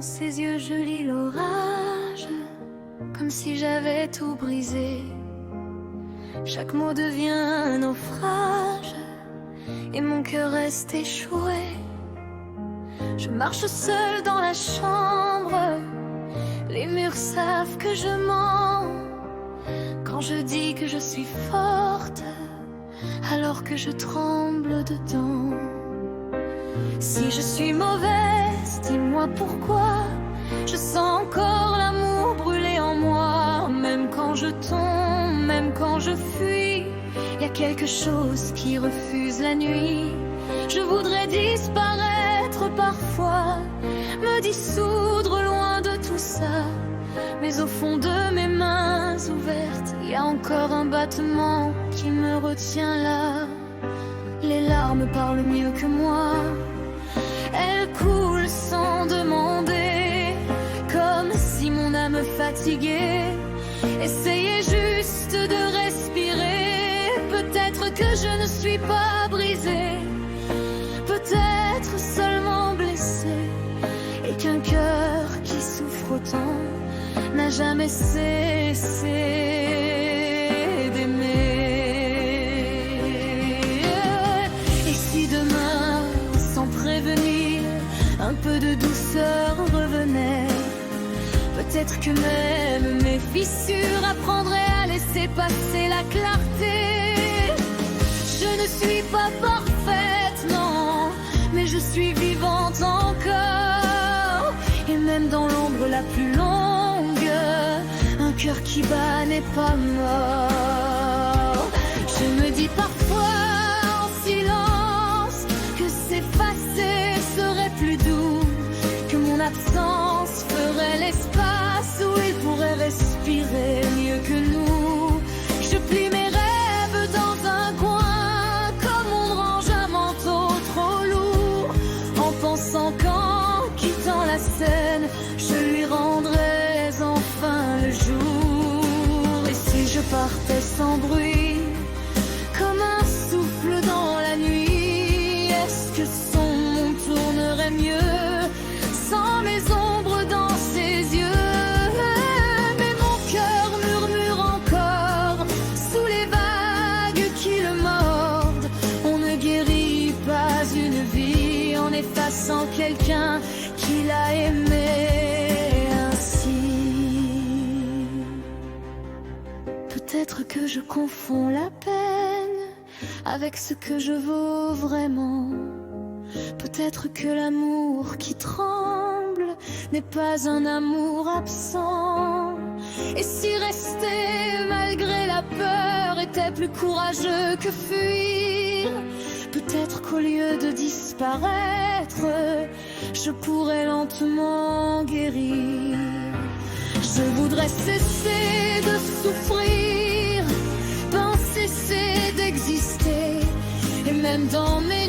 Dans ses yeux je lis l'orage, comme si j'avais tout brisé. Chaque mot devient un naufrage, et mon cœur reste échoué. Je marche seule dans la chambre, les murs savent que je mens. Quand je dis que je suis forte, alors que je tremble dedans. Si je suis mauvaise, dis-moi pourquoi. Je sens encore l'amour brûler en moi. Même quand je tombe, même quand je fuis, y a quelque chose qui refuse la nuit. Je voudrais disparaître parfois, me dissoudre loin de tout ça. Mais au fond de mes mains ouvertes, y a encore un battement qui me retient là. Les larmes parlent mieux que moi, elles coulent sans demander, comme si mon âme fatiguée essayait juste de respirer. Peut-être que je ne suis pas brisée, peut-être seulement blessée, et qu'un cœur qui souffre autant n'a jamais cessé d'aimer. Et si demain, sans prévenir, un peu de douceur revenait, peut-être que même mes fissures apprendraient à laisser passer la clarté. Je ne suis pas parfaite, non, mais je suis vivante encore. Et même dans l'ombre la plus longue, un cœur qui bat n'est pas mort. Je me dis parfois en silence que s'effacer serait plus doux, que mon absence ferait l'espace où il pourrait respirer mieux que nous. Je plie mes rêves dans un coin, comme on range un manteau trop lourd, en pensant qu'en quittant la scène, je lui rendrais enfin le jour. Et si je partais sans bruit, comme un souffle dans la nuit, est-ce que son monde tournerait mieux sans mes ombres dans ses yeux? Mais mon cœur murmure encore sous les vagues qui le mordent. On ne guérit pas une vie en effaçant quelqu'un qui l'a aimé ainsi. Peut-être que je confonds la peine avec ce que je vaux vraiment. Peut-être que l'amour qui tremble n'est pas un amour absent. Et si rester malgré la peur était plus courageux que fuir, peut-être qu'au lieu de disparaître, je pourrais lentement guérir. Je voudrais cesser de souffrir, pas cesser d'exister. Et même dans mes